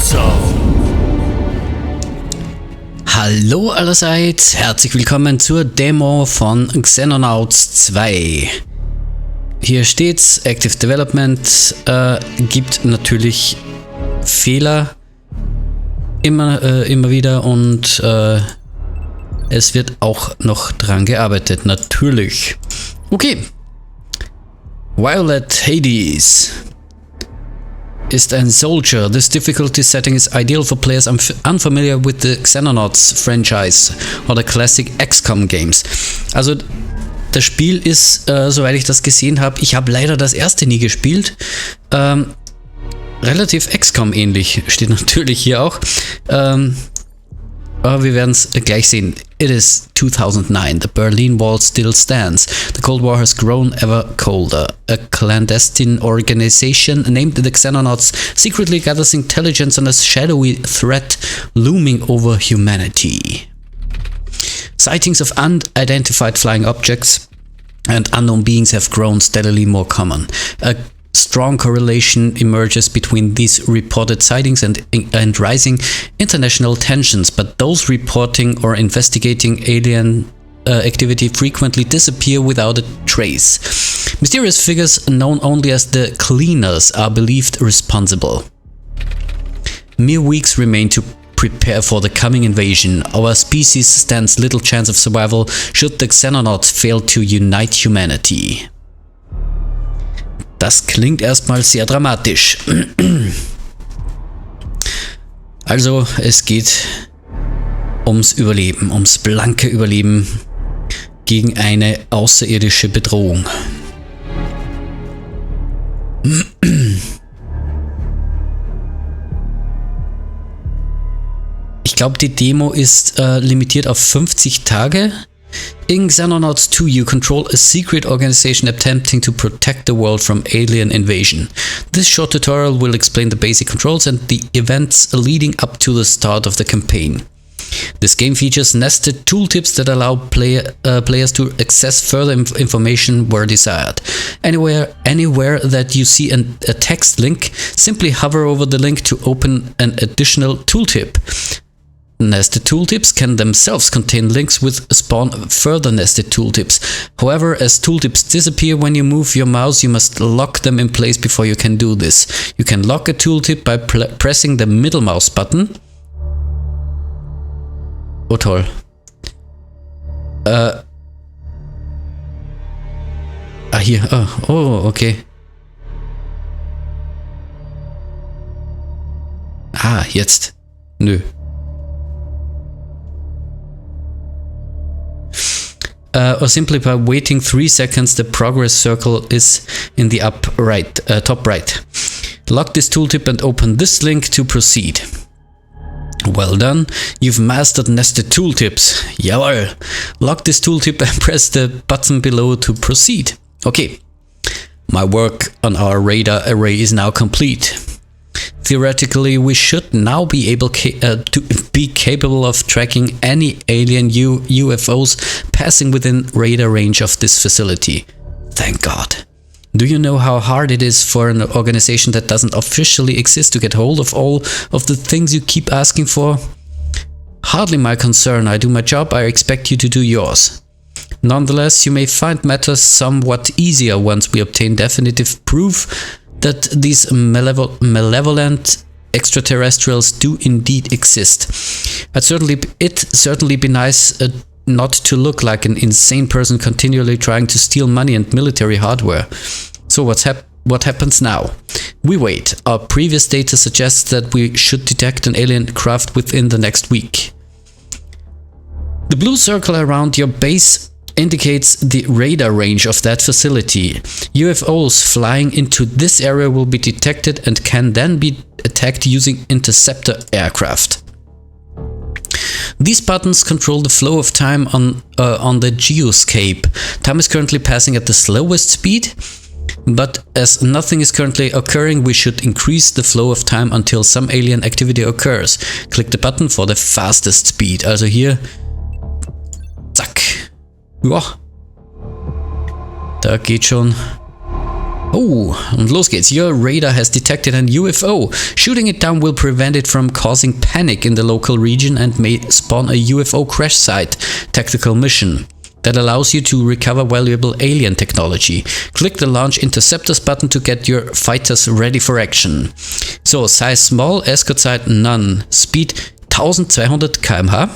Wyzau. Hallo allerseits, herzlich willkommen zur Demo von Xenonauts 2. Hier steht's, Active Development, gibt natürlich Fehler immer wieder und es wird auch noch dran gearbeitet, natürlich. Okay. Violet Hades ist ein Soldier. This difficulty setting is ideal for players unfamiliar with the Xenonauts franchise or the classic XCOM games. Also das Spiel ist, soweit ich das gesehen habe, ich habe leider das erste nie gespielt, relativ XCOM ähnlich, steht natürlich hier auch. Aber wir werden es gleich sehen. It is 2009. The Berlin Wall still stands. The Cold War has grown ever colder. A clandestine organization named the Xenonauts secretly gathers intelligence on a shadowy threat looming over humanity. Sightings of unidentified flying objects and unknown beings have grown steadily more common. A strong correlation emerges between these reported sightings and rising international tensions, but those reporting or investigating alien activity frequently disappear without a trace. Mysterious figures known only as the Cleaners are believed responsible. Mere weeks remain to prepare for the coming invasion. Our species stands little chance of survival should the Xenonauts fail to unite humanity. Das klingt erstmal sehr dramatisch. Also, es geht ums Überleben, ums blanke Überleben gegen eine außerirdische Bedrohung. Ich glaube, die Demo ist limitiert auf 50 Tage. In Xenonauts 2, you control a secret organization attempting to protect the world from alien invasion. This short tutorial will explain the basic controls and the events leading up to the start of the campaign. This game features nested tooltips that allow players to access further information where desired. Anywhere that you see a text link, simply hover over the link to open an additional tooltip. Nested tooltips can themselves contain links which spawn further nested tooltips. However, as tooltips disappear when you move your mouse, you must lock them in place before you can do this. You can lock a tooltip by pressing the middle mouse button. Oh toll. Hier. Oh, okay. Jetzt. Nö. Or simply by waiting 3 seconds, the progress circle is in the top right. Lock this tooltip and open this link to proceed. Well done, you've mastered nested tooltips. Jawohl. Lock this tooltip and press the button below to proceed. Okay. My work on our radar array is now complete. Theoretically, we should now be able to be capable of tracking any alien UFOs passing within radar range of this facility. Thank God. Do you know how hard it is for an organization that doesn't officially exist to get hold of all of the things you keep asking for? Hardly my concern. I do my job, I expect you to do yours. Nonetheless, you may find matters somewhat easier once we obtain definitive proof that these malevolent extraterrestrials do indeed exist. It'd certainly be nice not to look like an insane person continually trying to steal money and military hardware. So what happens now? We wait. Our previous data suggests that we should detect an alien craft within the next week. The blue circle around your base indicates the radar range of that facility. UFOs flying into this area will be detected and can then be attacked using interceptor aircraft. These buttons control the flow of time on the geoscape. Time is currently passing at the slowest speed, but as nothing is currently occurring, we should increase the flow of time until some alien activity occurs. Click the button for the fastest speed. Also hier, zack. Ja, da geht schon Oh, und los geht's. Your radar has detected an UFO. Shooting it down will prevent it from causing panic in the local region and may spawn a UFO crash site tactical mission that allows you to recover valuable alien technology. Click the Launch Interceptors button to get your fighters ready for action. So, size small, escort site none, speed 1200 km/h,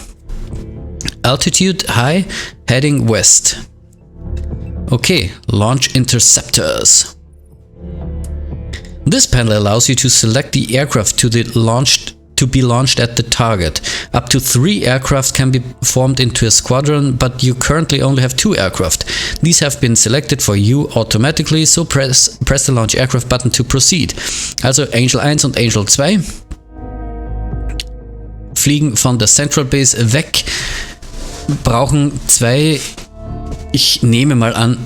altitude high, heading west. Okay, Launch Interceptors. This panel allows you to select the aircraft to be launched at the target. Up to 3 aircraft can be formed into a squadron, but you currently only have 2 aircraft. These have been selected for you automatically, so press the Launch Aircraft button to proceed. Also Angel 1 und Angel 2 fliegen von der Central Base weg, brauchen 2, ich nehme mal an,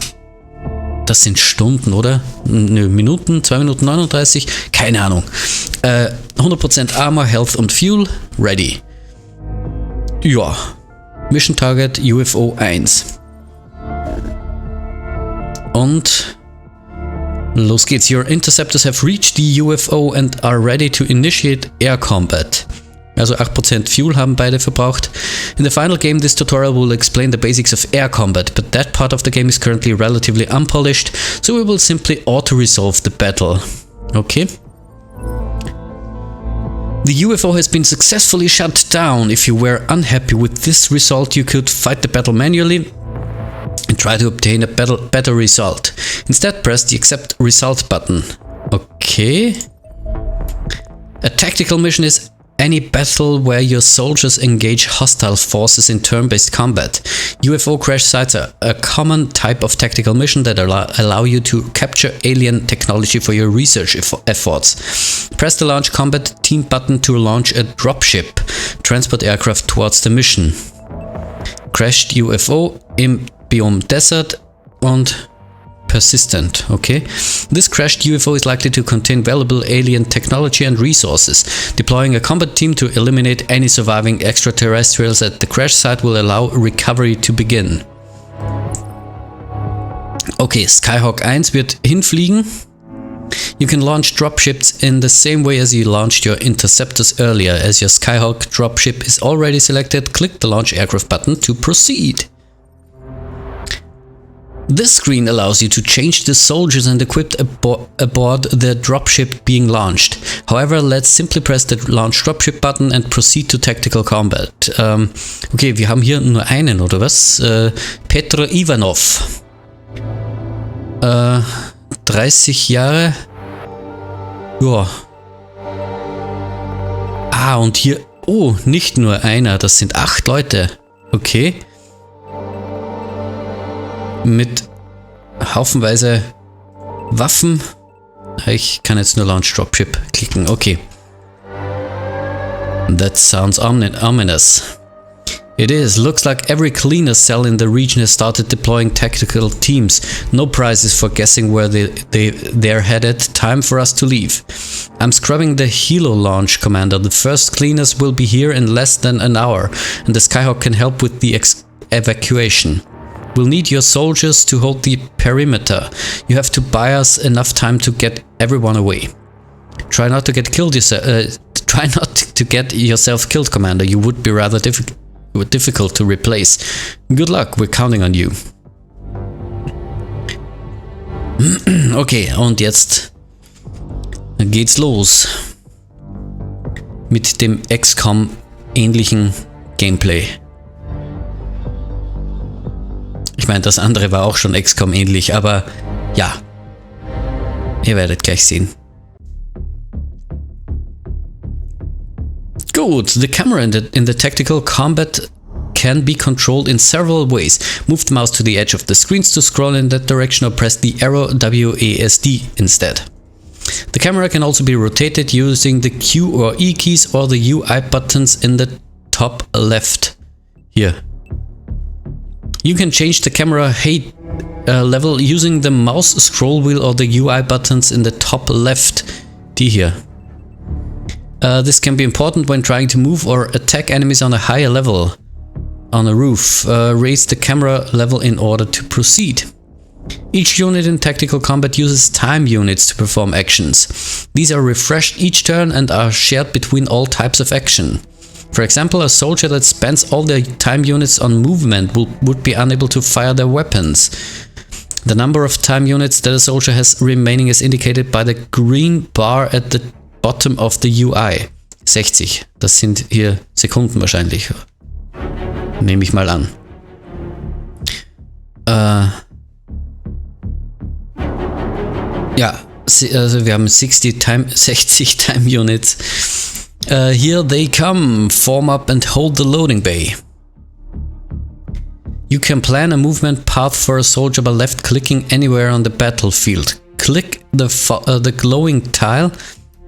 das sind Stunden, oder? Nö, Minuten, 2 Minuten 39, keine Ahnung. 100% Armor, Health und Fuel, ready. Ja, Mission Target UFO 1. Und los geht's. Your interceptors have reached the UFO and are ready to initiate air combat. Also 8% Fuel haben beide verbraucht. In the final game, this tutorial will explain the basics of air combat, but that part of the game is currently relatively unpolished, so we will simply auto-resolve the battle. Okay. The UFO has been successfully shut down. If you were unhappy with this result, you could fight the battle manually and try to obtain a better result. Instead, press the Accept Result button. Okay. A tactical mission is any battle where your soldiers engage hostile forces in turn-based combat. UFO crash sites are a common type of tactical mission that allow you to capture alien technology for your research efforts. Press the Launch Combat Team button to launch a dropship transport aircraft towards the mission. Crashed UFO im Biome Desert und Persistent, okay. This crashed UFO is likely to contain valuable alien technology and resources. Deploying a combat team to eliminate any surviving extraterrestrials at the crash site will allow recovery to begin. Okay, Skyhawk 1 wird hinfliegen. You can launch dropships in the same way as you launched your interceptors earlier. As your Skyhawk dropship is already selected, click the Launch Aircraft button to proceed. This screen allows you to change the soldiers and equipment aboard the dropship being launched. However, let's simply press the Launch Dropship button and proceed to tactical combat. Okay, wir haben hier nur einen, oder was? Petro Ivanov. 30 Jahre. Ja. Ah, und hier... Oh, nicht nur einer, das sind 8 Leute. Okay. Mit haufenweise Waffen. Ich kann jetzt nur Launch Dropship klicken. Okay. That sounds ominous. It is. Looks like every cleaner cell in the region has started deploying tactical teams. No prizes for guessing where they're headed. Time for us to leave. I'm scrubbing the Helo launch, Commander. The first cleaners will be here in less than an hour, and the Skyhawk can help with the evacuation. We'll need your soldiers to hold the perimeter. You have to buy us enough time to get everyone away. Try not to get killed yourself. Try not to get yourself killed, Commander. You would be rather difficult to replace. Good luck. We're counting on you. Okay, und jetzt geht's los mit dem XCOM ähnlichen Gameplay. Ich meine, das andere war auch schon XCOM ähnlich, aber ja, ihr werdet gleich sehen. Good. The camera in the tactical combat can be controlled in several ways. Move the mouse to the edge of the screens to scroll in that direction or press the arrow WASD instead. The camera can also be rotated using the Q or E keys or the UI buttons in the top left. Here. You can change the camera height level using the mouse scroll wheel or the UI buttons in the top left. Die hier. This can be important when trying to move or attack enemies on a higher level on a roof. Raise the camera level in order to proceed. Each unit in tactical combat uses time units to perform actions. These are refreshed each turn and are shared between all types of action. For example, a soldier that spends all their time units on movement would be unable to fire their weapons. The number of time units that a soldier has remaining is indicated by the green bar at the bottom of the UI. 60. Das sind hier Sekunden wahrscheinlich. Nehme ich mal an. Ja, also wir haben 60 Time Units. Here they come. Form up and hold the loading bay. You can plan a movement path for a soldier by left-clicking anywhere on the battlefield. Click the glowing tile.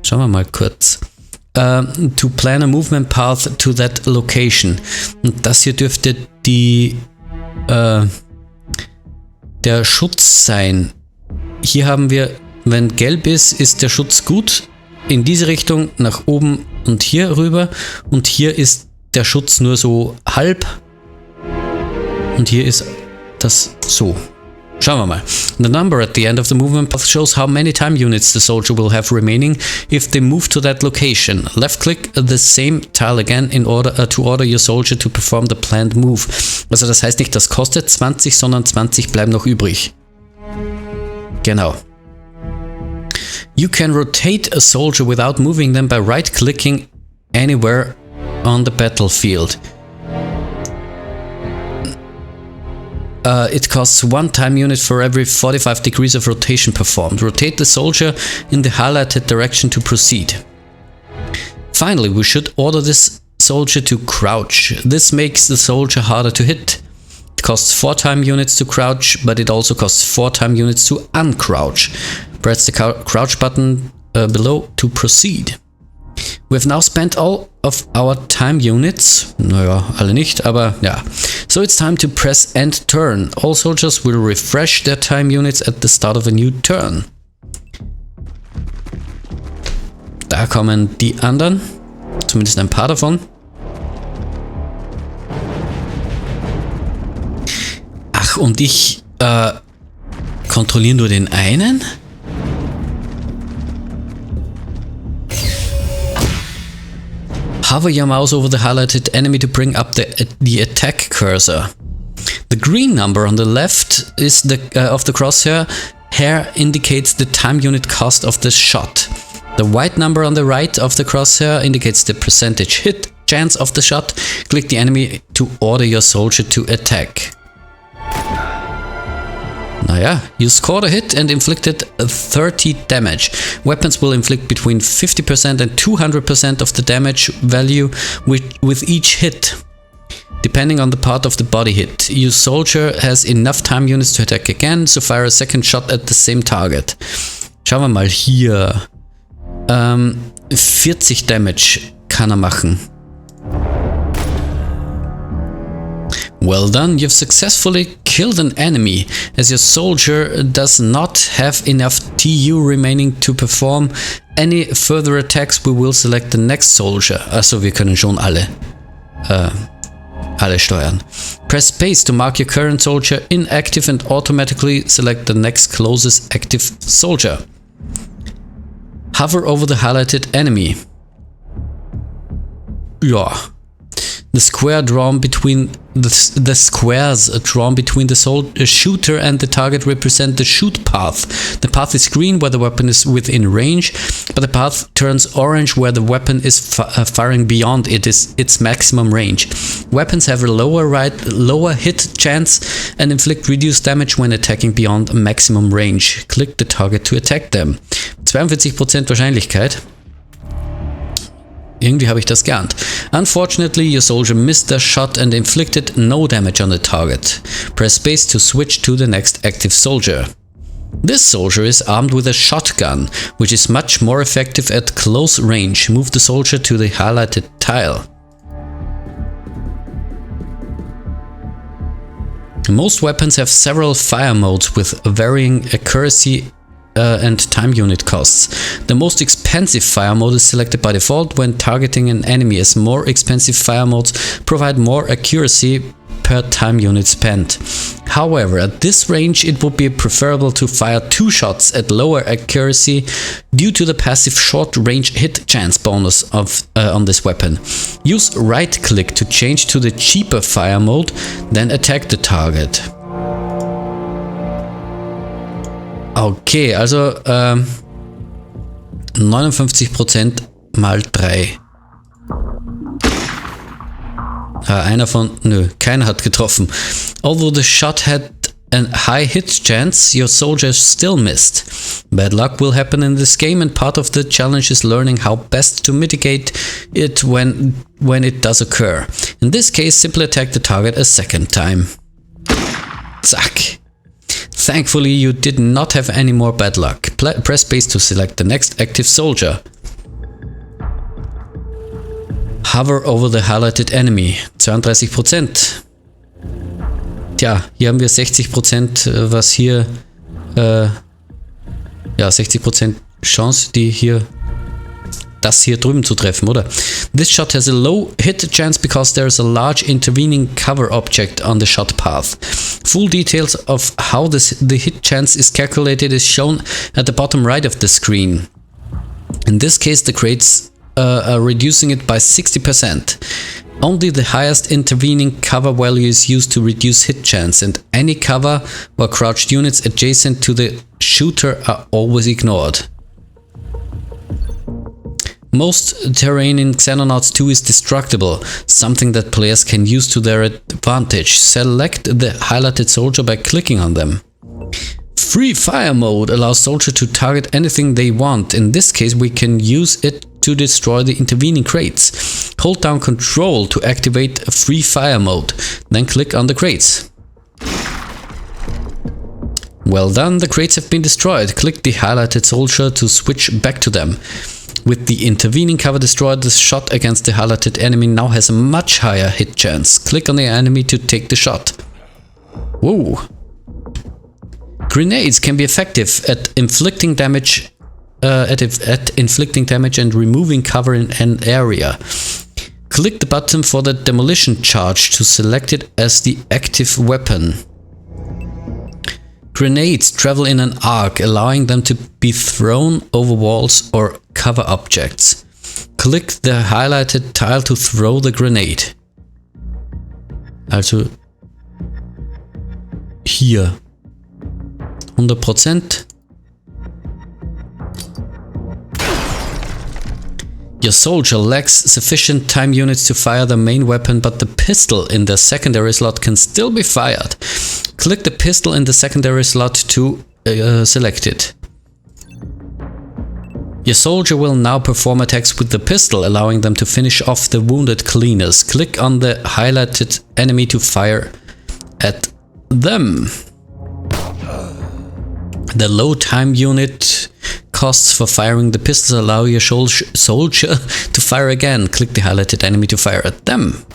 Schauen wir mal kurz. To plan a movement path to that location. Und das hier dürfte der Schutz sein. Hier haben wir, wenn gelb ist der Schutz gut. In diese Richtung, nach oben und hier rüber. Und hier ist der Schutz nur so halb. Und hier ist das so. Schauen wir mal. The number at the end of the movement path shows how many time units the soldier will have remaining if they move to that location. Left-click the same tile again in order to order your soldier to perform the planned move. Also das heißt nicht, das kostet 20, sondern 20 bleiben noch übrig. Genau. You can rotate a soldier without moving them by right-clicking anywhere on the battlefield. It costs 1 time unit for every 45 degrees of rotation performed. Rotate the soldier in the highlighted direction to proceed. Finally, we should order this soldier to crouch. This makes the soldier harder to hit. It costs 4 time units to crouch, but it also costs 4 time units to uncrouch. Press the crouch button below to proceed. We have now spent all of our time units. Naja, alle nicht, aber ja. So it's time to press end turn. All soldiers will refresh their time units at the start of a new turn. Da kommen die anderen. Zumindest ein paar davon. Ach, und ich kontrolliere nur den einen? Hover your mouse over the highlighted enemy to bring up the attack cursor. The green number on the left is of the crosshair indicates the time unit cost of the shot. The white number on the right of the crosshair indicates the percentage hit chance of the shot. Click the enemy to order your soldier to attack. Naja, you scored a hit and inflicted 30 damage. Weapons will inflict between 50% and 200% of the damage value with each hit, depending on the part of the body hit. Your soldier has enough time units to attack again, so fire a second shot at the same target. Schauen wir mal hier. 40 Damage kann er machen. Well done, you've successfully killed an enemy. As your soldier does not have enough TU remaining to perform any further attacks, we will select the next soldier. Also, wir können schon alle steuern. Press space to mark your current soldier inactive and automatically select the next closest active soldier. Hover over the highlighted enemy. Ja. The squares drawn between the shooter and the target represent the shoot path. The path is green where the weapon is within range, but the path turns orange where the weapon is firing beyond its maximum range. Weapons have a lower hit chance and inflict reduced damage when attacking beyond maximum range. Click the target to attack them. 42% Wahrscheinlichkeit. Irgendwie habe ich das geahnt. Unfortunately, your soldier missed the shot and inflicted no damage on the target. Press space to switch to the next active soldier. This soldier is armed with a shotgun, which is much more effective at close range. Move the soldier to the highlighted tile. Most weapons have several fire modes with varying accuracy and time unit costs. The most expensive fire mode is selected by default when targeting an enemy, as more expensive fire modes provide more accuracy per time unit spent. However, at this range it would be preferable to fire 2 shots at lower accuracy due to the passive short-range hit chance bonus on this weapon. Use right-click to change to the cheaper fire mode, then attack the target. Okay, also 59% mal 3. Einer von... Nö, keiner hat getroffen. Although the shot had a high hit chance, your soldier still missed. Bad luck will happen in this game, and part of the challenge is learning how best to mitigate it when it does occur. In this case, simply attack the target a second time. Zack. Thankfully, you did not have any more bad luck. Press space to select the next active soldier. Hover over the highlighted enemy. 32%. Tja, hier haben wir 60%, was hier... ja, 60% Chance, das hier drüben zu treffen, oder? This shot has a low hit chance because there is a large intervening cover object on the shot path. Full details of how the hit chance is calculated is shown at the bottom right of the screen. In this case, the crates are reducing it by 60%. Only the highest intervening cover value is used to reduce hit chance, and any cover or crouched units adjacent to the shooter are always ignored. Most terrain in Xenonauts 2 is destructible, something that players can use to their advantage. Select the highlighted soldier by clicking on them. Free fire mode allows soldiers to target anything they want. In this case, we can use it to destroy the intervening crates. Hold down Control to activate a free fire mode, then click on the crates. Well done, the crates have been destroyed. Click the highlighted soldier to switch back to them. With the intervening cover destroyed, the shot against the highlighted enemy now has a much higher hit chance. Click on the enemy to take the shot. Whoa! Grenades can be effective at inflicting damage and removing cover in an area. Click the button for the demolition charge to select it as the active weapon. Grenades travel in an arc, allowing them to be thrown over walls or cover objects. Click the highlighted tile to throw the grenade. Also hier 100%. Your soldier lacks sufficient time units to fire the main weapon, but the pistol in the secondary slot can still be fired. Click the pistol in the secondary slot to select it. Your soldier will now perform attacks with the pistol, allowing them to finish off the wounded cleaners. Click on the highlighted enemy to fire at them. The low time unit costs for firing the pistols allow your soldier to fire again. Click the highlighted enemy to fire at them.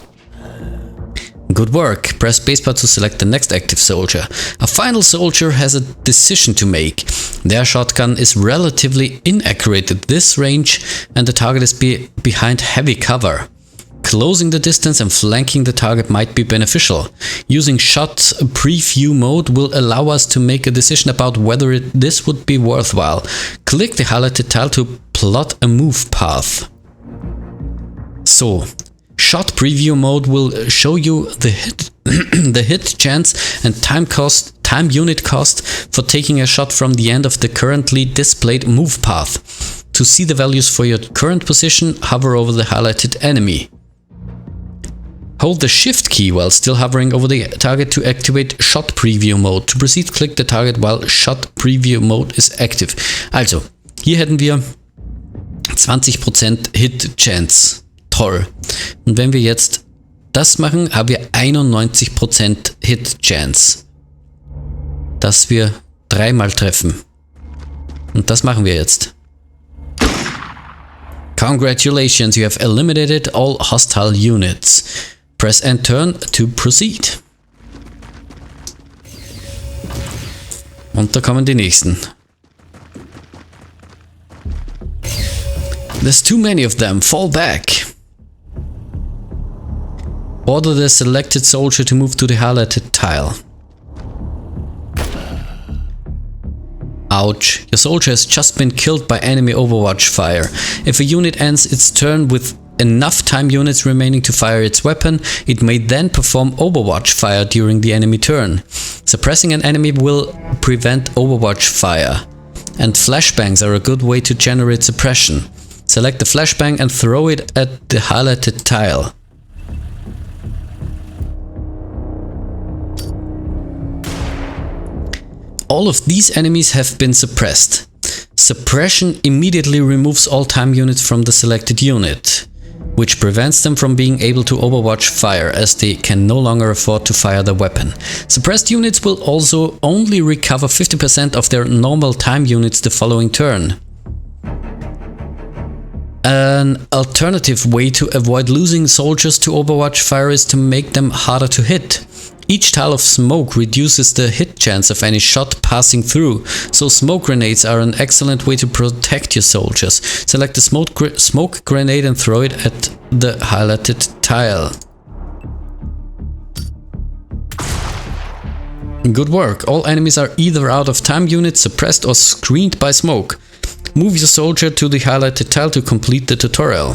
Good work. Press spacebar to select the next active soldier. A final soldier has a decision to make. Their shotgun is relatively inaccurate at this range and the target is behind heavy cover. Closing the distance and flanking the target might be beneficial. Using shot preview mode will allow us to make a decision about whether this would be worthwhile. Click the highlighted tile to plot a move path. So, shot preview mode will show you the hit chance and time unit cost for taking a shot from the end of the currently displayed move path. To see the values for your current position, hover over the highlighted enemy. Hold the Shift key while still hovering over the target to activate Shot Preview Mode. To proceed, click the target while Shot Preview Mode is active. Also, hier hätten wir 20% Hit Chance. Toll. Und wenn wir jetzt das machen, haben wir 91% Hit Chance. Dass wir 3-mal treffen. Und das machen wir jetzt. Congratulations, you have eliminated all hostile units. Press and turn to proceed. Und da kommen die nächsten. There's too many of them. Fall back. Order the selected soldier to move to the highlighted tile. Ouch, your soldier has just been killed by enemy overwatch fire. If a unit ends its turn with enough time units remaining to fire its weapon, it may then perform overwatch fire during the enemy turn. Suppressing an enemy will prevent overwatch fire. And flashbangs are a good way to generate suppression. Select the flashbang and throw it at the highlighted tile. All of these enemies have been suppressed. Suppression immediately removes all time units from the selected unit, which prevents them from being able to overwatch fire, as they can no longer afford to fire the weapon. Suppressed units will also only recover 50% of their normal time units the following turn. An alternative way to avoid losing soldiers to overwatch fire is to make them harder to hit. Each tile of smoke reduces the hit chance of any shot passing through, so smoke grenades are an excellent way to protect your soldiers. Select a smoke grenade and throw it at the highlighted tile. Good work, all enemies are either out of time units, suppressed or screened by smoke. Move your soldier to the highlighted tile to complete the tutorial.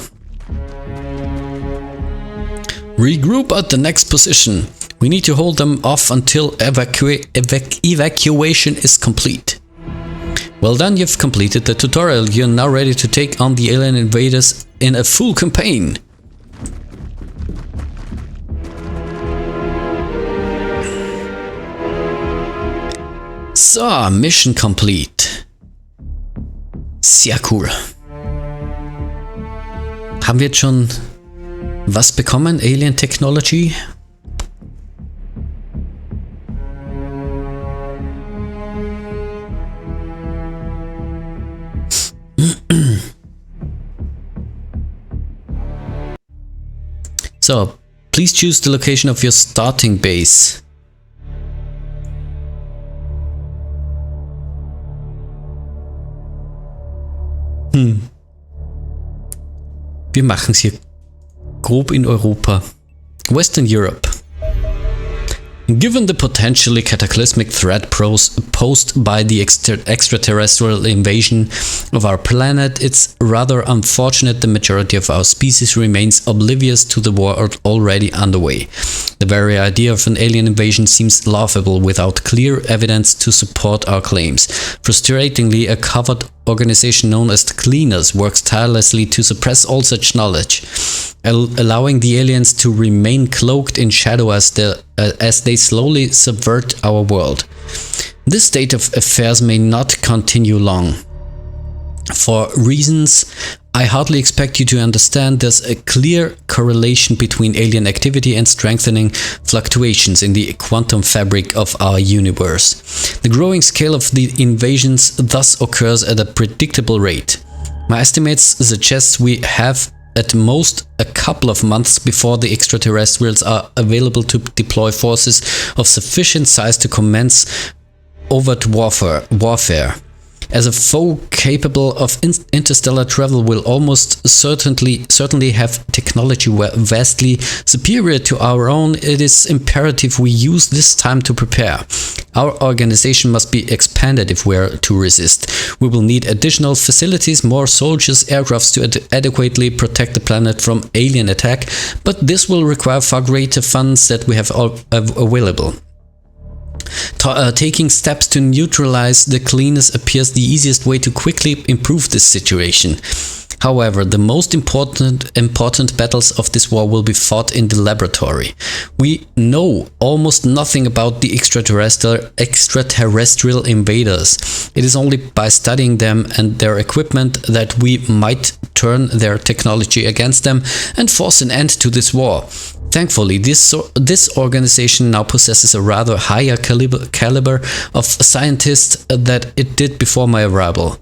Regroup at the next position. We need to hold them off until evacuation is complete. Well done, you've completed the tutorial. You're now ready to take on the alien invaders in a full campaign. So, mission complete. Sehr cool. Haben wir jetzt schon was bekommen? Alien Technology? So, please choose the location of your starting base. Wir machen es hier grob in Europa. Western Europe. Given the potentially cataclysmic threat posed by the extraterrestrial invasion of our planet, it's rather unfortunate the majority of our species remains oblivious to the war already underway. The very idea of an alien invasion seems laughable without clear evidence to support our claims. Frustratingly, a covert organization known as the Cleaners works tirelessly to suppress all such knowledge, allowing the aliens to remain cloaked in shadow as they slowly subvert our world. This state of affairs may not continue long. For reasons I hardly expect you to understand, there's a clear correlation between alien activity and strengthening fluctuations in the quantum fabric of our universe. The growing scale of the invasions thus occurs at a predictable rate. My estimates suggest we have at most a couple of months before the extraterrestrials are available to deploy forces of sufficient size to commence overt warfare. As a foe capable of interstellar travel will almost certainly have technology vastly superior to our own, it is imperative we use this time to prepare. Our organization must be expanded if we are to resist. We will need additional facilities, more soldiers, aircrafts to adequately protect the planet from alien attack, but this will require far greater funds that we have available. Taking steps to neutralize the Cleaners appears the easiest way to quickly improve this situation. However, the most important battles of this war will be fought in the laboratory. We know almost nothing about the extraterrestrial invaders. It is only by studying them and their equipment that we might turn their technology against them and force an end to this war. Thankfully, this organization now possesses a rather higher caliber of scientists than it did before my arrival.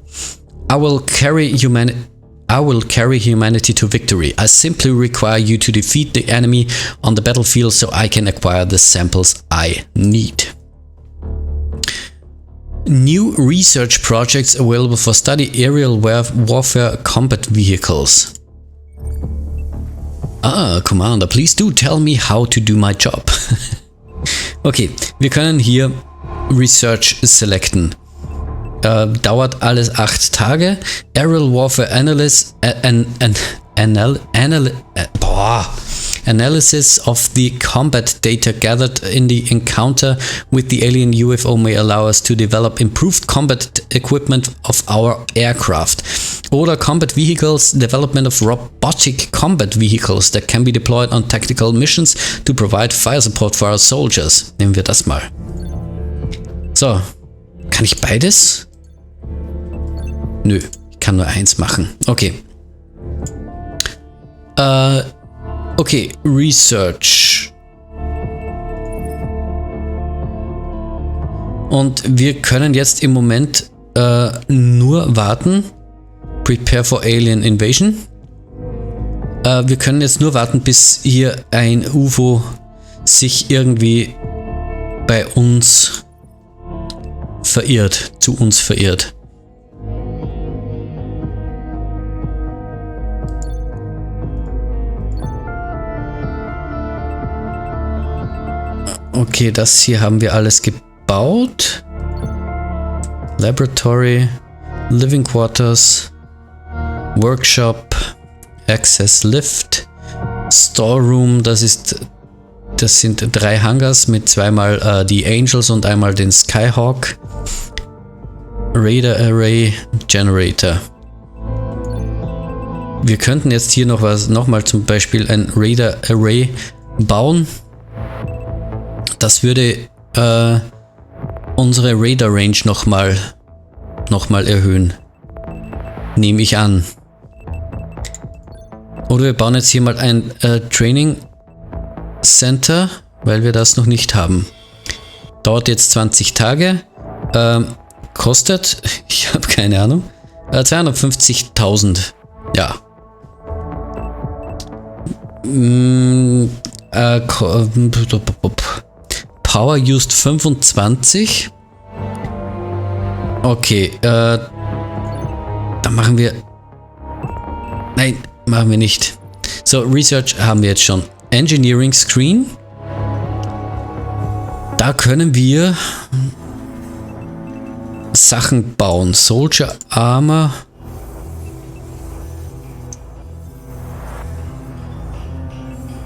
I will carry humanity to victory. I simply require you to defeat the enemy on the battlefield so I can acquire the samples I need. New research projects available for study: aerial warfare combat vehicles. Commander, please do tell me how to do my job. Okay, wir können hier Research selecten. dauert alles 8 Tage. Aerial Warfare Analysis of the combat data gathered in the encounter with the alien UFO may allow us to develop improved combat equipment of our aircraft. Oder Combat Vehicles, Development of Robotic Combat Vehicles that can be deployed on tactical missions to provide fire support for our soldiers. Nehmen wir das mal. So, kann ich beides? Nö, ich kann nur eins machen. Okay. Okay, Research. Und wir können jetzt im Moment nur warten. Prepare for Alien Invasion. Wir können jetzt nur warten, bis hier ein UFO sich irgendwie bei uns verirrt, zu uns verirrt. Okay, das hier haben wir alles gebaut. Laboratory, Living Quarters, Workshop, Access Lift, Storeroom, das sind 3 Hangars mit zweimal die Angels und einmal den Skyhawk. Radar Array, Generator. Wir könnten jetzt hier nochmal zum Beispiel ein Radar Array bauen. Das würde unsere Radar Range nochmal erhöhen. Nehme ich an. Oder wir bauen jetzt hier mal ein Training Center, weil wir das noch nicht haben. Dauert jetzt 20 Tage. Kostet, ich habe keine Ahnung, 250.000. Ja. Power used 25. Okay, dann machen wir... Nein, machen wir nicht. So, Research haben wir jetzt schon. Engineering Screen. Da können wir Sachen bauen. Soldier Armor.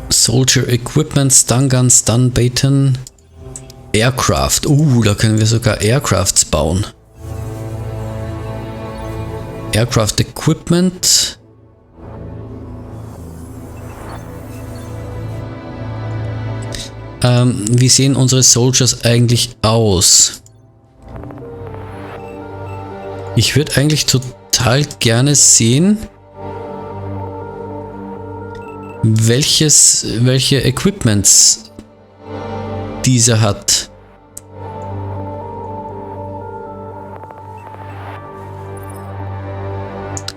Soldier Equipment, Stun Gun, Stun Baton. Aircraft. Da können wir sogar Aircrafts bauen. Aircraft Equipment. Wie sehen unsere Soldiers eigentlich aus? Ich würde eigentlich total gerne sehen, welche Equipments dieser hat.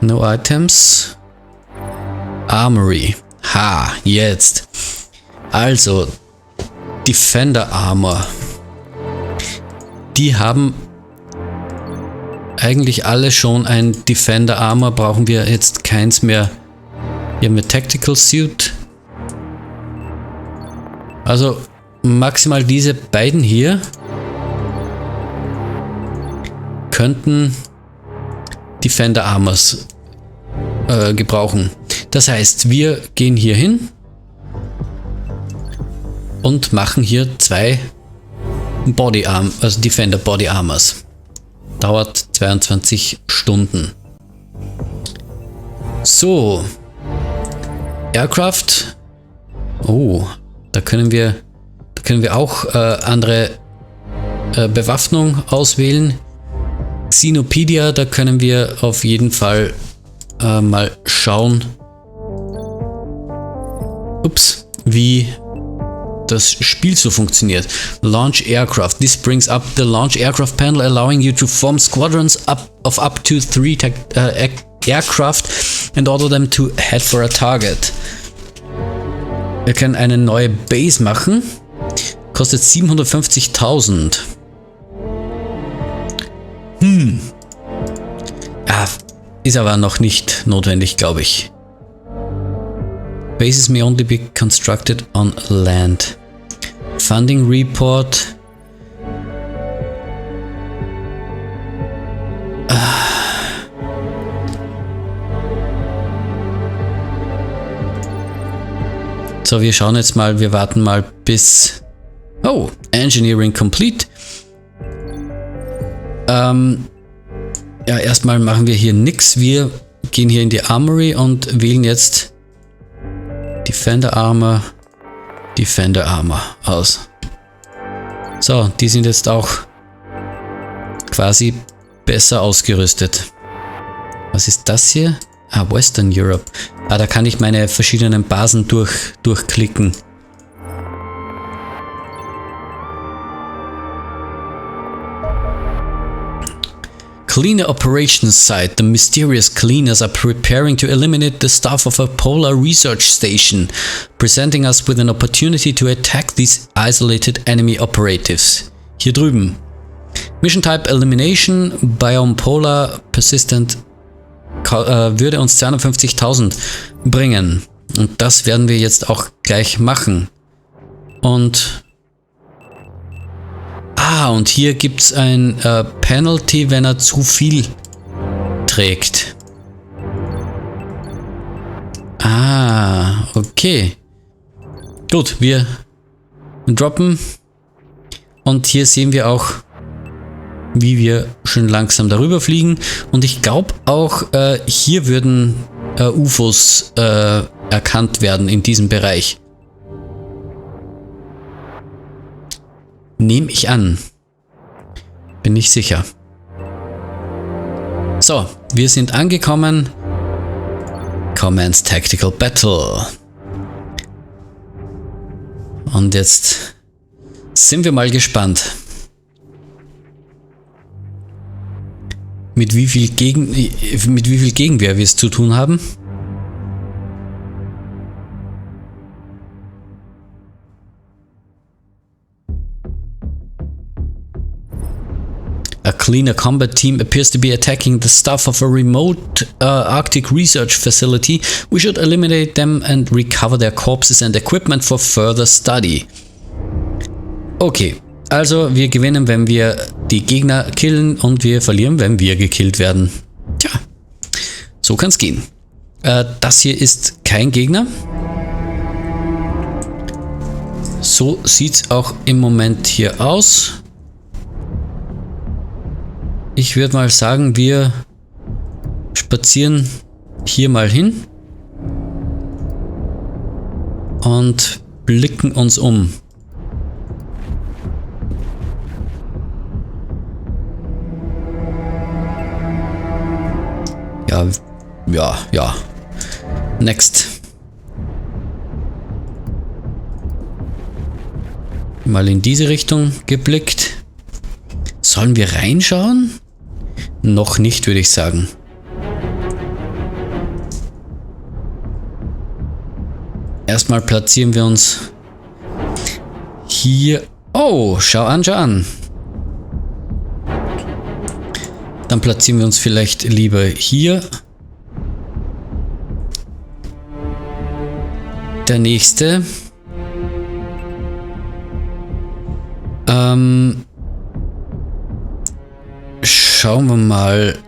No Items. Armory. Ha, jetzt. Also, Defender Armor. Die haben eigentlich alle schon ein Defender Armor. Brauchen wir jetzt keins mehr. Hier haben wir Tactical Suit. Also maximal diese beiden hier könnten Defender Armors gebrauchen. Das heißt, wir gehen hier hin und machen hier 2 Body Arm, also Defender Body Armors. Dauert 22 Stunden. So. Aircraft. Oh, da können wir auch andere Bewaffnung auswählen. Xenopedia, da können wir auf jeden Fall mal schauen, wie das Spiel so funktioniert. Launch Aircraft. This brings up the Launch Aircraft panel, allowing you to form squadrons of up to 3 aircraft and order them to head for a target. Wir können eine neue Base machen. Kostet 750.000. Ist aber noch nicht notwendig, glaube ich. Bases may only be constructed on land. Funding Report. So, wir schauen jetzt mal, wir warten mal bis... Oh, Engineering complete. Ja, erstmal machen wir hier nichts. Wir gehen hier in die Armory und wählen jetzt Defender Armor aus. So, die sind jetzt auch quasi besser ausgerüstet. Was ist das hier? Ah, Western Europe. Ah, da kann ich meine verschiedenen Basen durchklicken. Cleaner Operations Site. The mysterious cleaners are preparing to eliminate the staff of a polar research station, presenting us with an opportunity to attack these isolated enemy operatives. Hier drüben. Mission Type Elimination, Biome Polar Persistent würde uns 250.000 bringen. Und das werden wir jetzt auch gleich machen. Und und hier gibt es ein Penalty, wenn er zu viel trägt. Okay. Gut, wir droppen. Und hier sehen wir auch, wie wir schön langsam darüber fliegen. Und ich glaube auch, hier würden UFOs erkannt werden in diesem Bereich. Nehme ich an. Bin nicht sicher. So, wir sind angekommen. Commence Tactical Battle. Und jetzt sind wir mal gespannt. Mit wie viel Gegenwehr wir es zu tun haben. A cleaner combat team appears to be attacking the staff of a remote Arctic research facility. We should eliminate them and recover their corpses and equipment for further study. Okay, also wir gewinnen, wenn wir die Gegner killen und wir verlieren, wenn wir gekillt werden. Tja, so kann es gehen. Das hier ist kein Gegner. So sieht es auch im Moment hier aus. Ich würde mal sagen, wir spazieren hier mal hin und blicken uns um. Ja. Next. Mal in diese Richtung geblickt. Sollen wir reinschauen? Noch nicht, würde ich sagen. Erstmal platzieren wir uns hier. Oh, schau an. Dann platzieren wir uns vielleicht lieber hier. Der nächste. Schauen wir mal.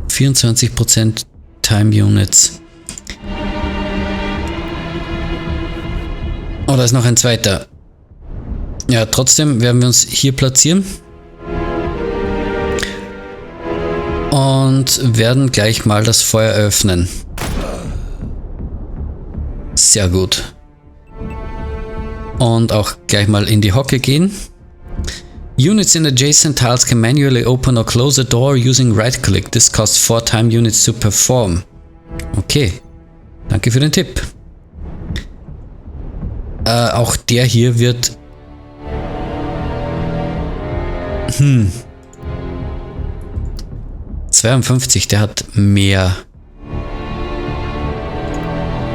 %, Time Units. Oh, da ist noch ein zweiter. Ja, trotzdem werden wir uns hier platzieren. Und werden gleich mal das Feuer öffnen. Sehr gut. Und auch gleich mal in die Hocke gehen. Units in adjacent tiles can manually open or close a door using right click. This costs 4 time units to perform. Okay. Danke für den Tipp. Auch der hier wird... 52, der hat mehr.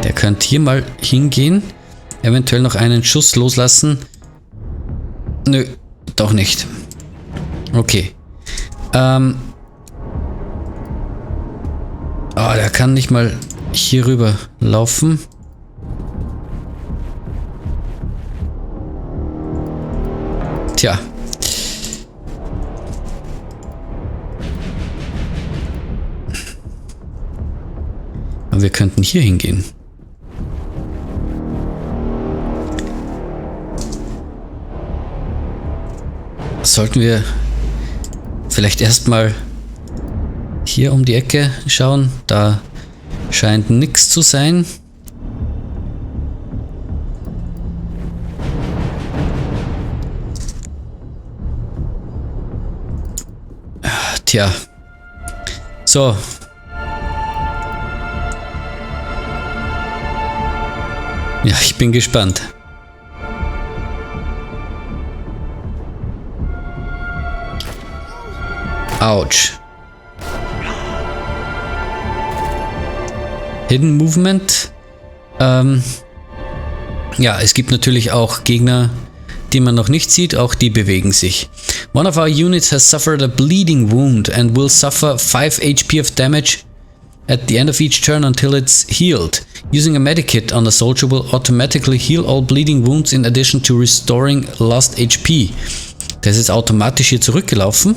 Der könnte hier mal hingehen. Eventuell noch einen Schuss loslassen. Nö, doch nicht. Okay. Der kann nicht mal hier rüber laufen. Tja. Aber wir könnten hier hingehen. Sollten wir vielleicht erstmal hier um die Ecke schauen? Da scheint nichts zu sein. Tja. So. Ja, ich bin gespannt. Autsch. Hidden Movement. Ja, es gibt natürlich auch Gegner, die man noch nicht sieht, auch die bewegen sich. One of our units has suffered a bleeding wound and will suffer 5 HP of damage at the end of each turn until it's healed. Using a medikit on a soldier will automatically heal all bleeding wounds in addition to restoring lost HP. Der ist jetzt automatisch hier zurückgelaufen.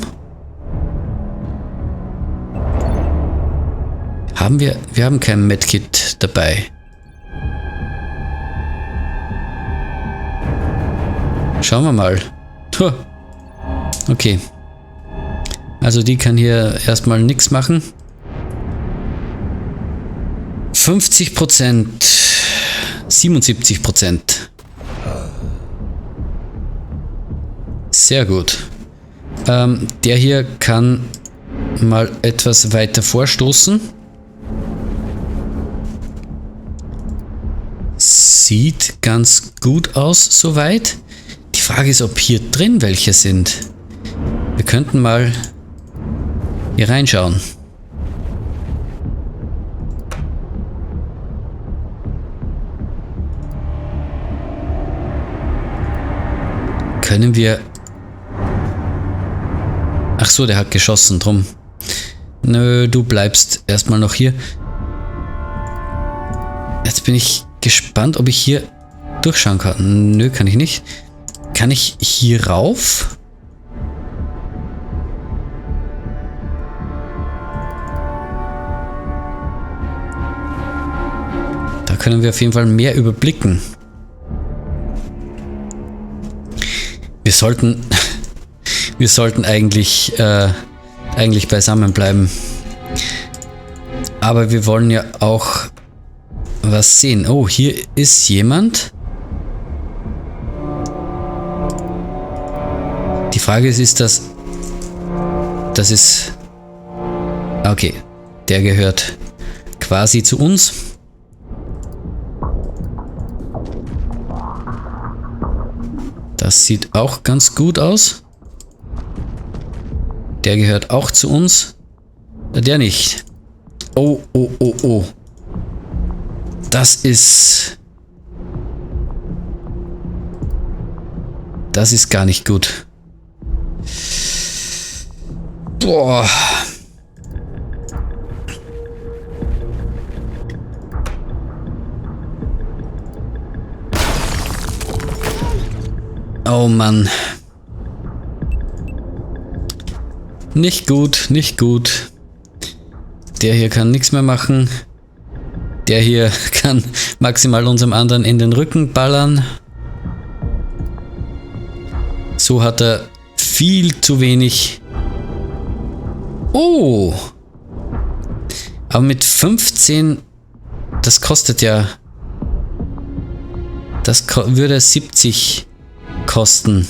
Wir haben kein Medkit dabei. Schauen wir mal. Puh. Okay. Also die kann hier erstmal nichts machen. 50%. 77%. Sehr gut. Der hier kann mal etwas weiter vorstoßen. Sieht ganz gut aus soweit. Die Frage ist, ob hier drin welche sind. Wir könnten mal hier reinschauen. Können wir... Ach so, der hat geschossen, drum. Nö, du bleibst erstmal noch hier. Jetzt bin ich gespannt, ob ich hier durchschauen kann. Nö, kann ich nicht. Kann ich hier rauf? Da können wir auf jeden Fall mehr überblicken. Wir sollten eigentlich beisammen bleiben. Aber wir wollen ja auch was sehen. Oh, hier ist jemand. Die Frage ist das... Das ist... Okay, der gehört quasi zu uns. Das sieht auch ganz gut aus. Der gehört auch zu uns. Der nicht. Oh, oh, oh, oh. Das ist gar nicht gut. Boah. Oh Mann. Nicht gut, nicht gut. Der hier kann nichts mehr machen. Der hier kann maximal unserem anderen in den Rücken ballern. So hat er viel zu wenig. Oh! Aber mit 15, das kostet ja... Das würde 70 kosten.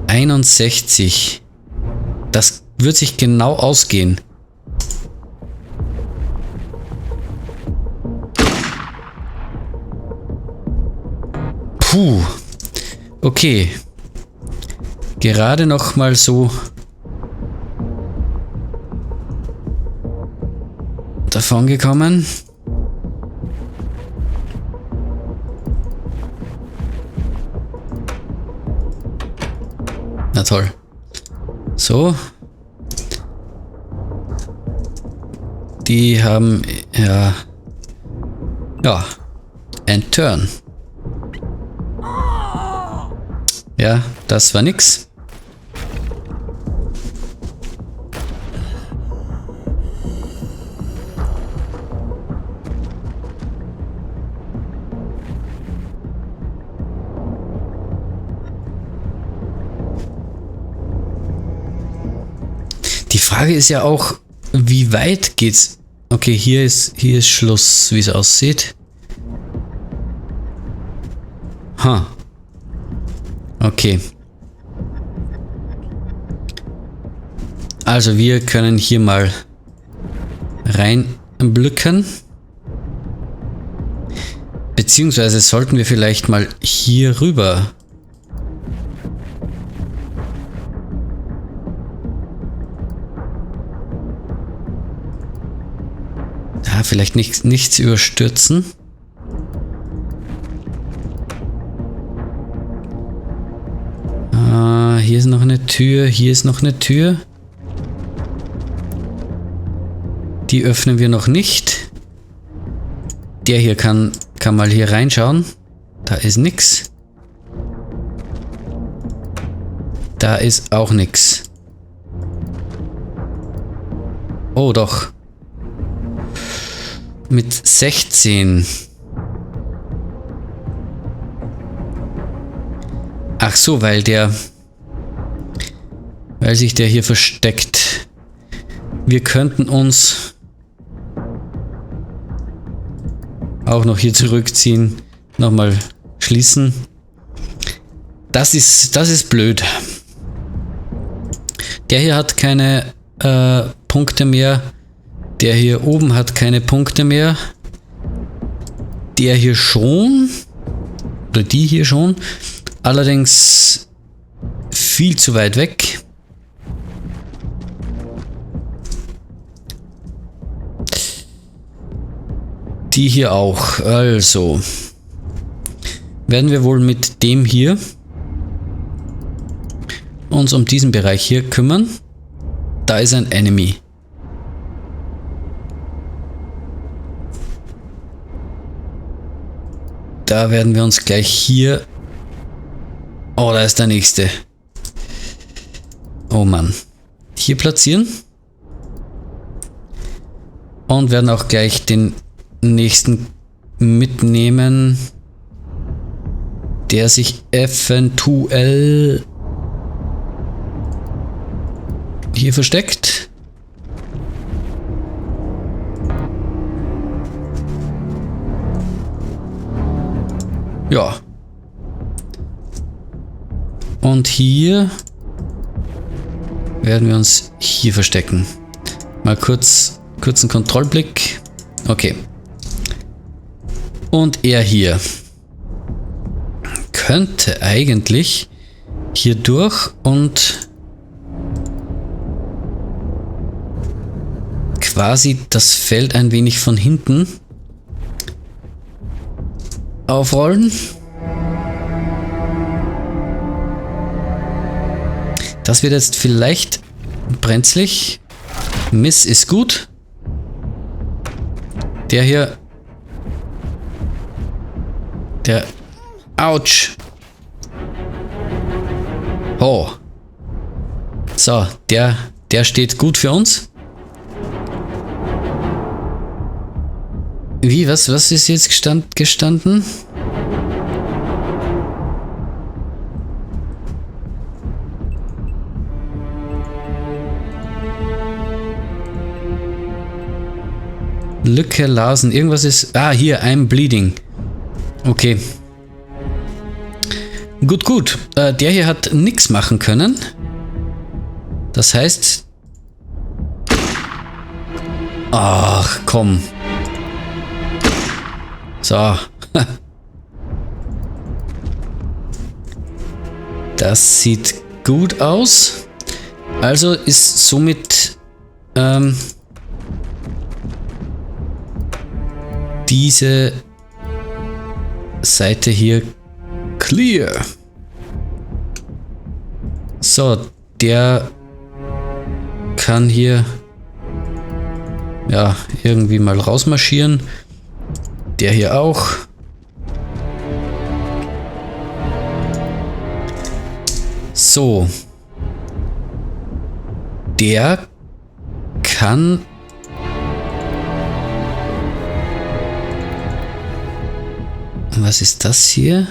61. Das wird sich genau ausgehen. Puh. Okay. Gerade noch mal so davon gekommen. Na toll. So. Die haben ja ein Turn. Ja, das war nix. Frage ist ja auch, wie weit geht's? Okay, hier ist Schluss, wie es aussieht. Okay. Also wir können hier mal reinblicken. Beziehungsweise sollten wir vielleicht mal hier rüber. Da vielleicht nichts überstürzen. Hier ist noch eine Tür, hier ist noch eine Tür. Die öffnen wir noch nicht. Der hier kann mal hier reinschauen. Da ist nix. Da ist auch nix. Oh doch. Mit 16. Ach so, weil sich der hier versteckt. Wir könnten uns auch noch hier zurückziehen. Nochmal schließen. Das ist blöd. Der hier hat keine Punkte mehr. Der hier oben hat keine Punkte mehr. Der hier schon. Oder die hier schon. Allerdings viel zu weit weg. Die hier auch. Also werden wir wohl mit dem hier uns um diesen Bereich hier kümmern. Da ist ein Enemy. Da werden wir uns gleich hier... Oh, da ist der nächste. Oh Mann. Hier platzieren. Und werden auch gleich den nächsten mitnehmen, der sich eventuell hier versteckt. Ja. Und hier werden wir uns hier verstecken. Mal kurzen Kontrollblick. Okay. Und er hier könnte eigentlich hier durch und quasi das Feld ein wenig von hinten aufrollen. Das wird jetzt vielleicht brenzlig. Miss ist gut. Der hier. Der. Autsch. Oh. So, der steht gut für uns. Wie, was ist jetzt gestanden? Lücke lasen. Irgendwas ist... Ah, hier, I'm bleeding. Okay. Gut. Der hier hat nichts machen können. Das heißt... Ach, komm. So. Das sieht gut aus. Also ist somit... diese Seite hier clear. So, der kann hier ja irgendwie mal rausmarschieren. Der hier auch. So. Der kann... Was ist das hier?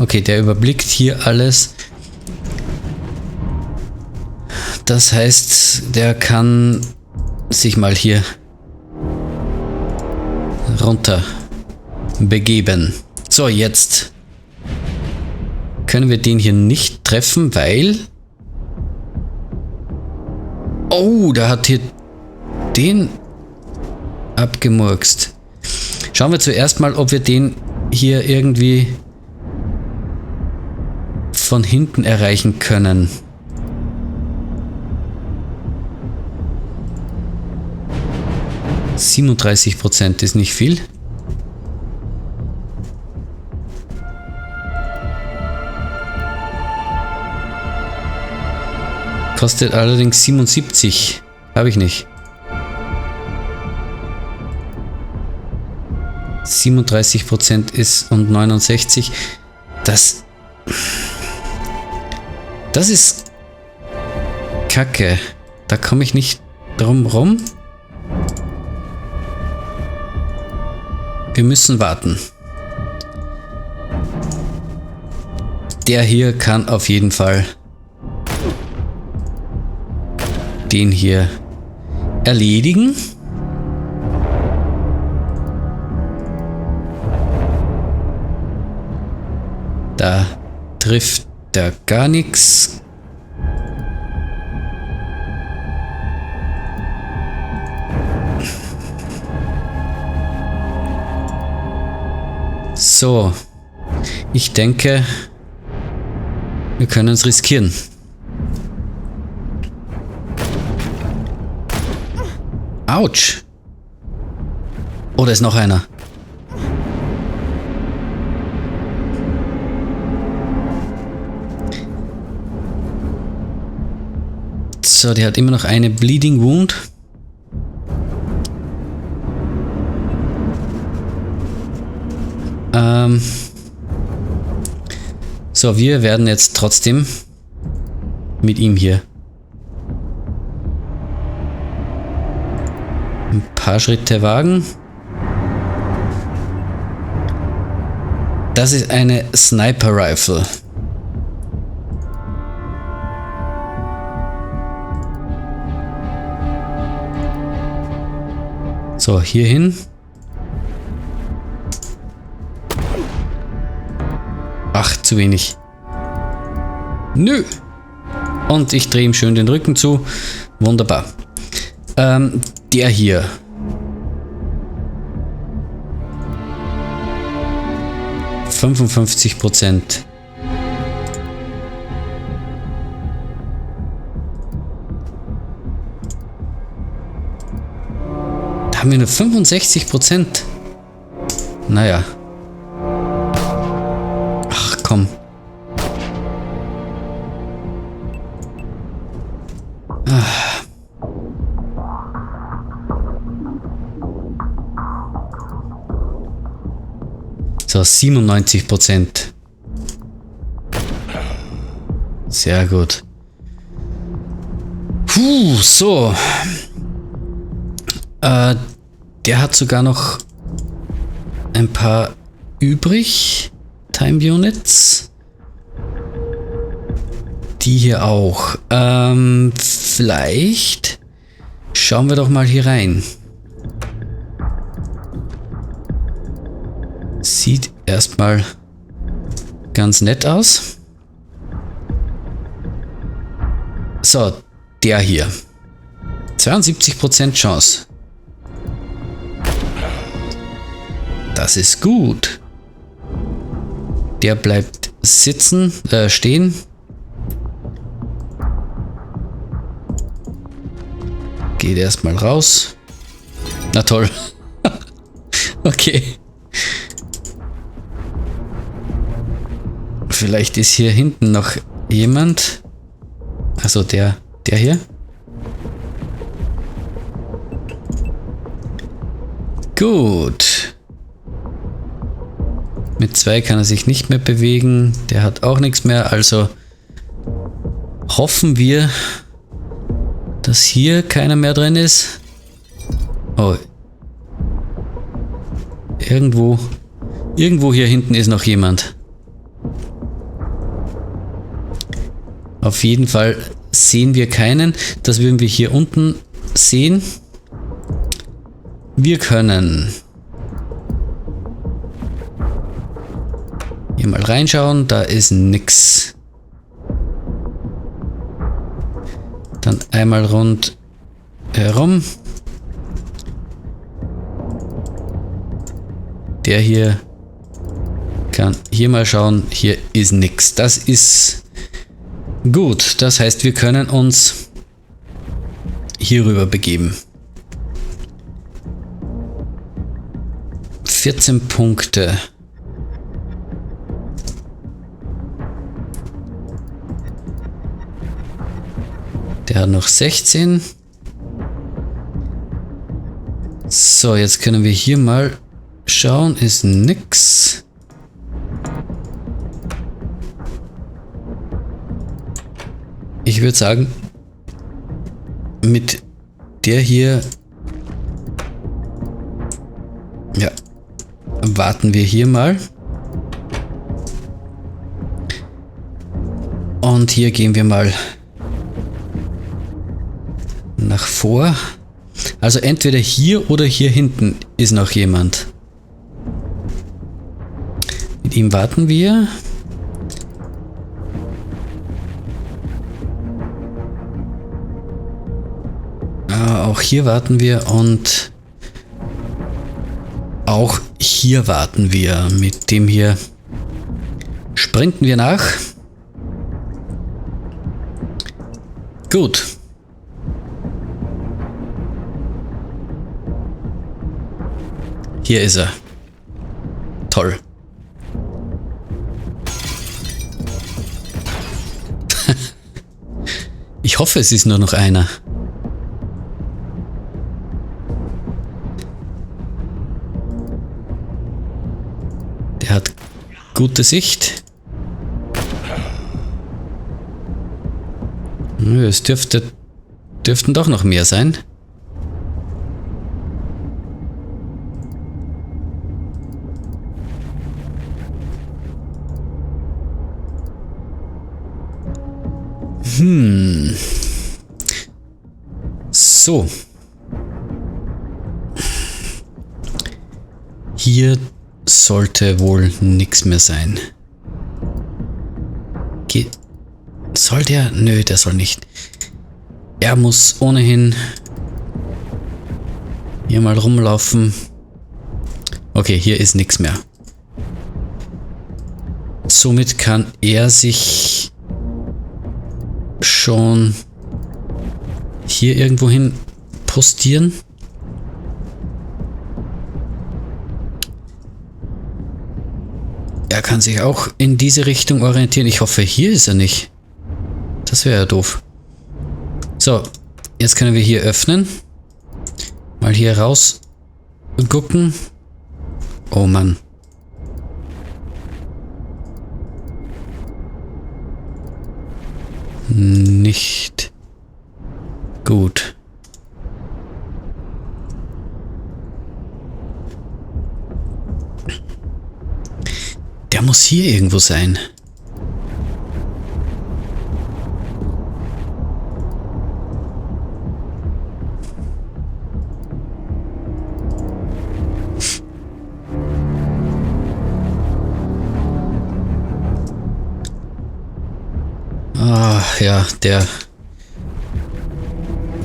Okay, der überblickt hier alles. Das heißt, der kann sich mal hier runter begeben. So, jetzt können wir den hier nicht treffen, weil... Oh, da hat hier den abgemurkst. Schauen wir zuerst mal, ob wir den hier irgendwie von hinten erreichen können. %37 ist nicht viel. Kostet allerdings 77. Habe ich nicht. 37% ist und 69. Das ist Kacke. Da komme ich nicht drum rum. Wir müssen warten. Der hier kann auf jeden Fall den hier erledigen. Da trifft er gar nichts. So, ich denke, wir können es riskieren. Autsch. Oh, da ist noch einer. So, der hat immer noch eine Bleeding Wound. So, wir werden jetzt trotzdem mit ihm hier ein paar Schritte wagen. Das ist eine Sniper Rifle. So, hier hin. Ach, zu wenig. Nö. Und ich drehe ihm schön den Rücken zu. Wunderbar. Der hier. %55. Da haben wir nur 65%. Naja. Ach komm. So, 97%. Sehr gut. Puh, so. Der hat sogar noch ein paar übrig. Time Units. Die hier auch. Vielleicht schauen wir doch mal hier rein. Sieht erstmal ganz nett aus. So, der hier. 72% Chance. Das ist gut. Der bleibt sitzen, stehen. Geht erstmal raus. Na toll. Okay. Vielleicht ist hier hinten noch jemand. Also der hier. Gut. Mit 2 kann er sich nicht mehr bewegen. Der hat auch nichts mehr. Also hoffen wir, dass hier keiner mehr drin ist. Oh. Irgendwo hier hinten ist noch jemand. Auf jeden Fall sehen wir keinen. Das würden wir hier unten sehen. Wir können hier mal reinschauen. Da ist nix. Dann einmal rund herum. Der hier kann hier mal schauen. Hier ist nix. Das ist gut. Das heißt, wir können uns hierüber begeben. 14 Punkte. Der hat noch 16. So, jetzt können wir hier mal schauen. Ist nix. Ich würde sagen, mit der hier, ja, warten wir hier mal. Und hier gehen wir mal nach vor. Also entweder hier oder hier hinten ist noch jemand. Mit ihm warten wir. Auch hier warten wir und auch hier warten wir. Mit dem hier sprinten wir nach. Gut. Hier ist er. Toll. Ich hoffe, es ist nur noch einer. Der hat gute Sicht. Es dürften doch noch mehr sein. So. Hier sollte wohl nichts mehr sein. Soll der? Nö, der soll nicht. Er muss ohnehin hier mal rumlaufen. Okay, hier ist nichts mehr. Somit kann er sich schon hier irgendwo hin postieren. Er kann sich auch in diese Richtung orientieren. Ich hoffe, hier ist er nicht. Das wäre ja doof. So, jetzt können wir hier öffnen. Mal hier raus gucken. Oh Mann. Nicht gut. Der muss hier irgendwo sein. Ah, ja, der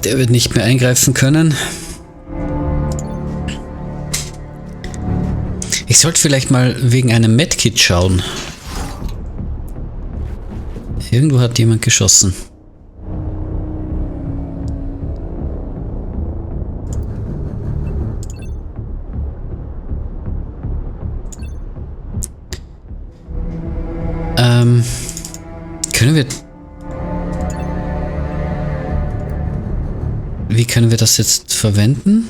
wird nicht mehr eingreifen können. Ich sollte vielleicht mal wegen einem Medkit schauen. Irgendwo hat jemand geschossen. Können wir... Wie können wir das jetzt verwenden?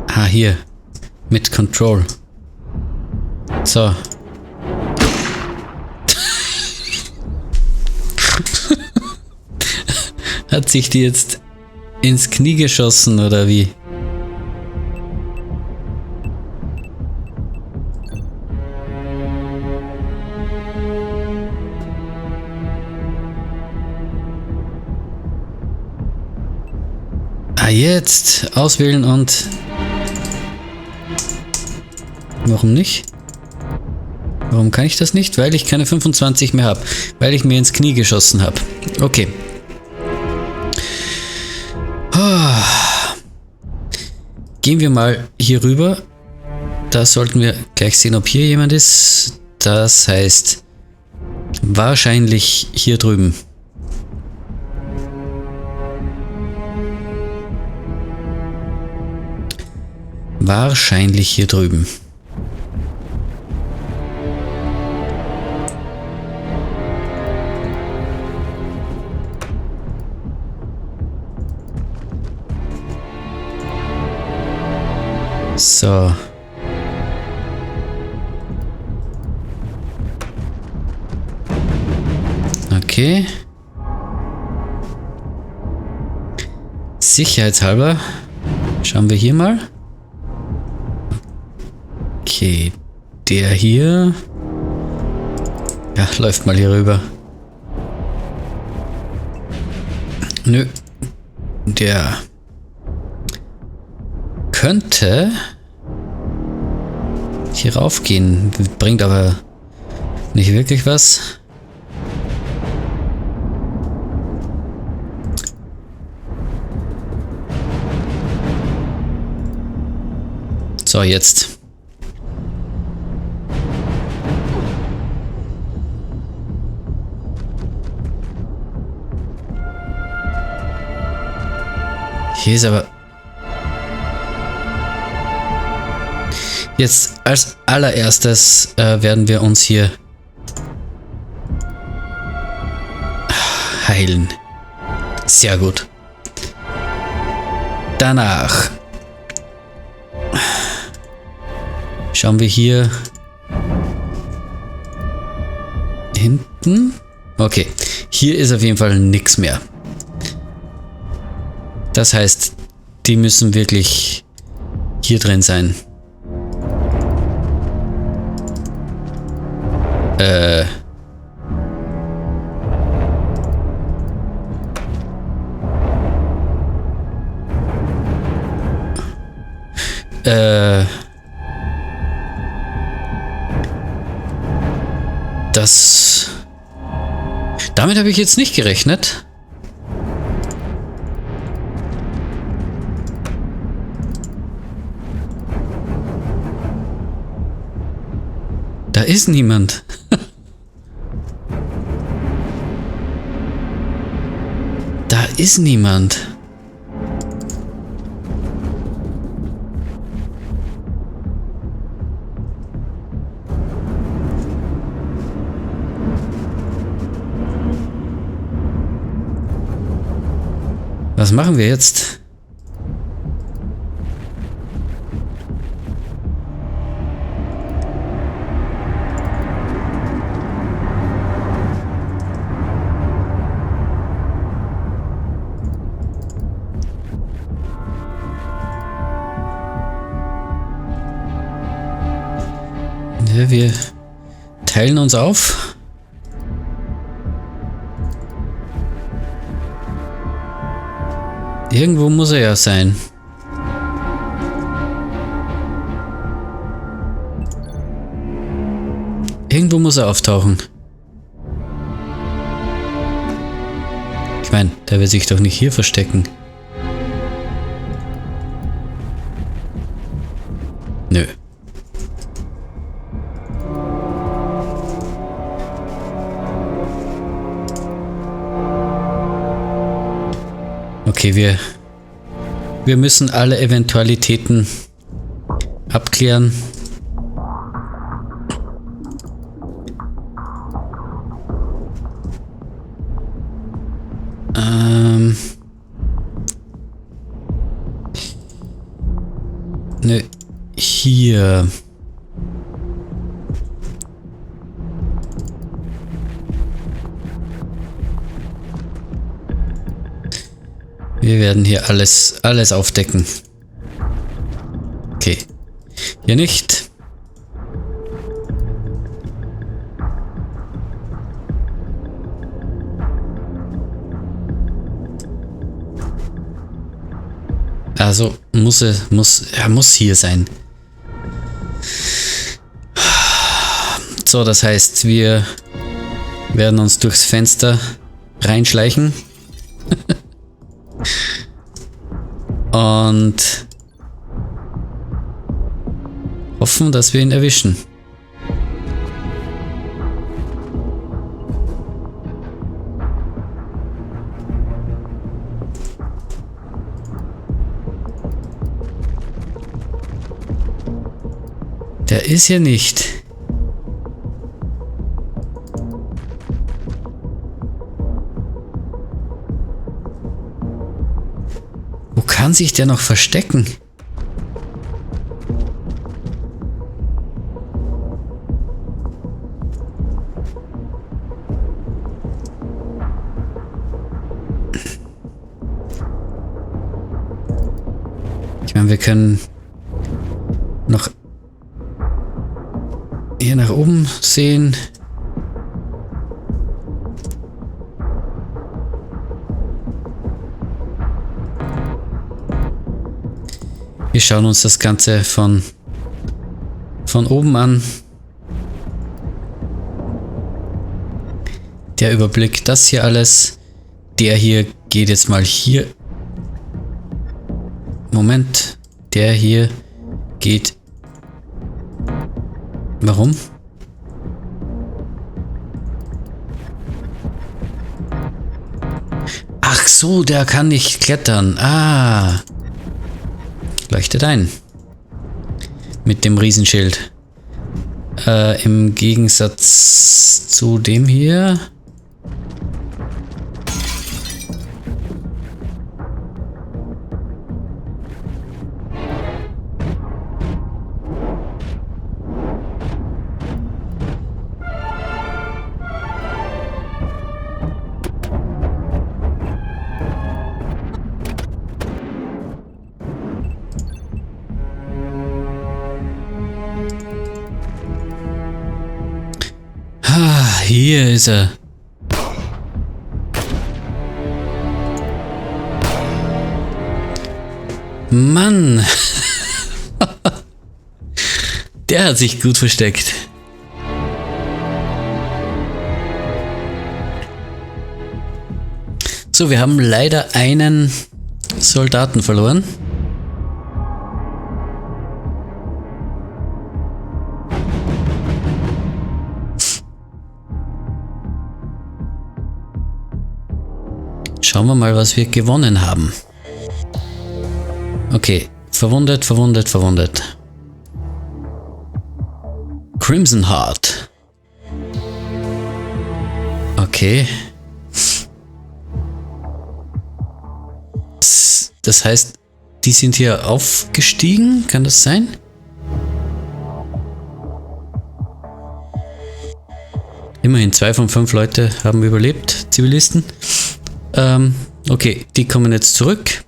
Ah, hier. Mit Control. So. Hat sich die jetzt ins Knie geschossen oder wie? Ah, jetzt auswählen und... Warum nicht? Warum kann ich das nicht? Weil ich keine 25 mehr habe. Weil ich mir ins Knie geschossen habe. Okay. Gehen wir mal hier rüber. Da sollten wir gleich sehen, ob hier jemand ist. Das heißt, wahrscheinlich hier drüben. Wahrscheinlich hier drüben. So. Okay. Sicherheitshalber schauen wir hier mal. Okay, der hier. Ja, läuft mal hier rüber. Nö. Der könnte hier raufgehen, bringt aber nicht wirklich was. So, jetzt. Hier ist aber... Jetzt als allererstes werden wir uns hier heilen. Sehr gut. Danach schauen wir hier hinten. Okay, hier ist auf jeden Fall nichts mehr. Das heißt, die müssen wirklich hier drin sein. Das... Damit habe ich jetzt nicht gerechnet. Da ist niemand. Da ist niemand. Was machen wir jetzt? Ja, wir teilen uns auf. Irgendwo muss er ja sein. Irgendwo muss er auftauchen. Ich meine, der wird sich doch nicht hier verstecken. Nö. Okay, wir müssen alle Eventualitäten abklären. Ne, hier. Wir werden hier alles aufdecken. Okay. Hier nicht. Also muss hier sein. So, das heißt, wir werden uns durchs Fenster reinschleichen. Und hoffen, dass wir ihn erwischen. Der ist hier nicht. Wo kann sich der noch verstecken? Ich meine, wir können noch hier nach oben sehen. Wir schauen uns das Ganze von oben an. Der Überblick, das hier alles. Der hier geht jetzt mal hier. Moment, der hier geht. Warum? Ach so, der kann nicht klettern. Ah. Leuchtet ein. Mit dem Riesenschild. Im Gegensatz zu dem hier. Hier ist er. Mann. Der hat sich gut versteckt. So, wir haben leider einen Soldaten verloren. Schauen wir mal, was wir gewonnen haben. Okay, verwundet. Crimson Heart. Okay. Das heißt, die sind hier aufgestiegen, kann das sein? Immerhin 2 von 5 Leute haben überlebt, Zivilisten. Okay, die kommen jetzt zurück.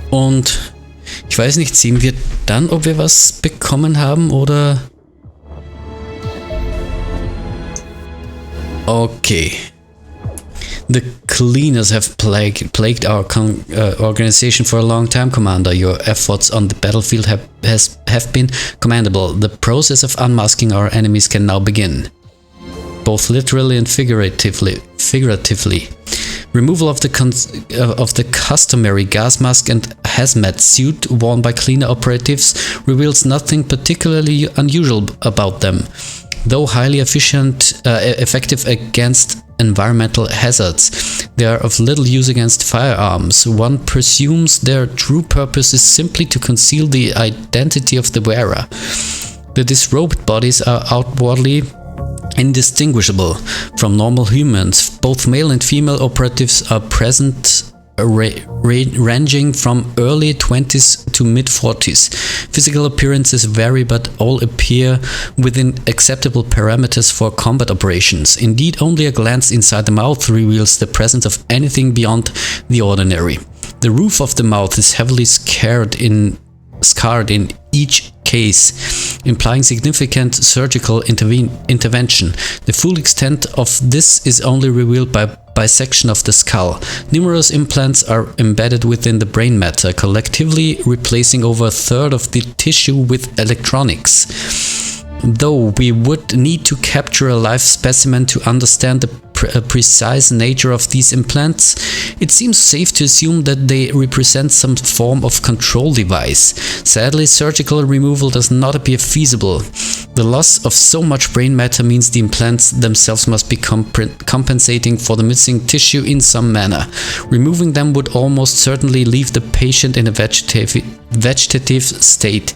Und ich weiß nicht, sehen wir dann, ob wir was bekommen haben oder... Okay. The cleaners have plagued our organization for a long time, Commander. Your efforts on the battlefield have been commendable. The process of unmasking our enemies can now begin. Both literally and figuratively. Removal of the customary gas mask and hazmat suit worn by cleaner operatives reveals nothing particularly unusual about them. Though highly effective against environmental hazards, they are of little use against firearms. One presumes their true purpose is simply to conceal the identity of the wearer. The disrobed bodies are outwardly indistinguishable from normal humans. Both male and female operatives are present ranging from early 20s to mid 40s. Physical appearances vary, but all appear within acceptable parameters for combat operations. Indeed, only a glance inside the mouth reveals the presence of anything beyond the ordinary. The roof of the mouth is heavily scarred in each case, implying significant surgical intervention. The full extent of this is only revealed by bisection of the skull. Numerous implants are embedded within the brain matter, collectively replacing over a third of the tissue with electronics. Though we would need to capture a live specimen to understand the precise nature of these implants, it seems safe to assume that they represent some form of control device. Sadly, surgical removal does not appear feasible. The loss of so much brain matter means the implants themselves must be compensating for the missing tissue in some manner. Removing them would almost certainly leave the patient in a vegetative state.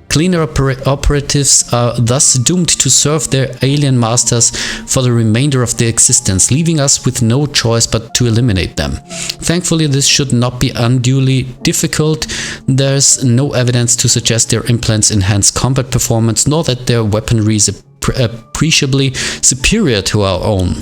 Cleaner operatives are thus doomed to serve their alien masters for the remainder of their existence, leaving us with no choice but to eliminate them. Thankfully, this should not be unduly difficult. There's no evidence to suggest their implants enhance combat performance, nor that their weaponry is appreciably superior to our own.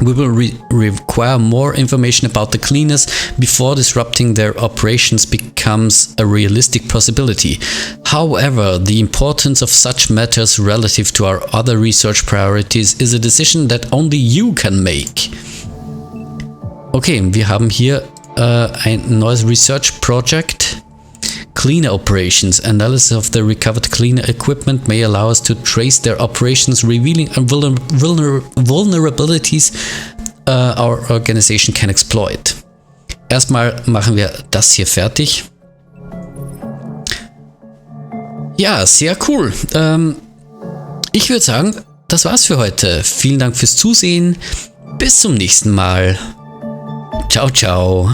We will require more information about the cleaners before disrupting their operations becomes a realistic possibility. However, the importance of such matters relative to our other research priorities is a decision that only you can make. Okay, wir haben hier ein neues Research Project. Cleaner operations. Analysis of the recovered cleaner equipment may allow us to trace their operations, revealing vulnerabilities our organization can exploit. Erstmal machen wir das hier fertig. Ja, sehr cool. Ich würde sagen, das war's für heute. Vielen Dank fürs Zusehen. Bis zum nächsten Mal. Ciao, ciao.